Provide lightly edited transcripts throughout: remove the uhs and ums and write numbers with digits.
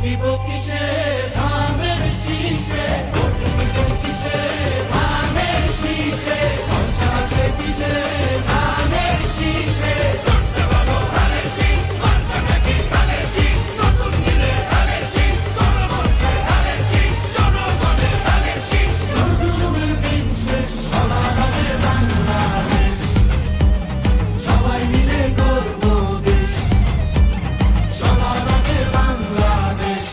দিব কিসে ধানের শীষে, ভোট দিব কিসে ধানের শীষে, আশা আছে কিসে ধানের শীষে। করছে ভালো ধানের শীষ, মার্কাটা কি ধানের শীষ, নতুন দিলে ধানের শীষ, গণভোটে ধানের শীষ, জনগণের ধানের শীষ। জুলুমের দিন শেষ, সবার আগে বাংলাদেশ, সবাই মিলে গর্ব দেশ, সবার আগে বাংলাদেশ।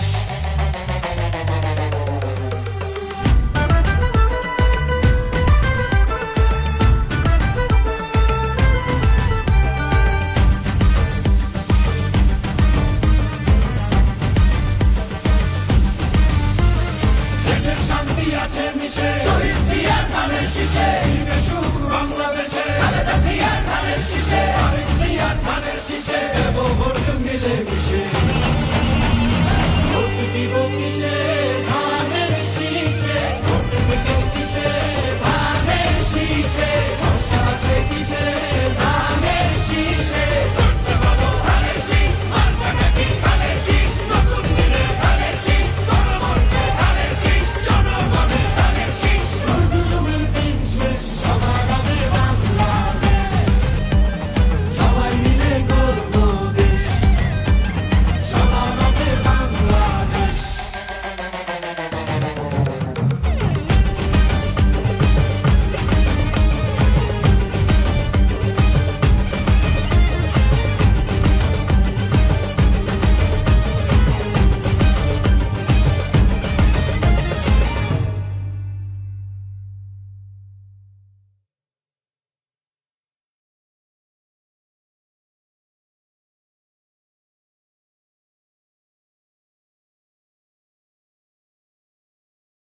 দেশের শান্তি আছে মিশে, শহীদ জিয়ার ধানের শীষে, দিবে সুখ বাংলাদেশে, খালেদা জিয়ার ধানের শীষে, আরেক জিয়ার ধানের শীষে, দেব ভোট মিলে মিশে।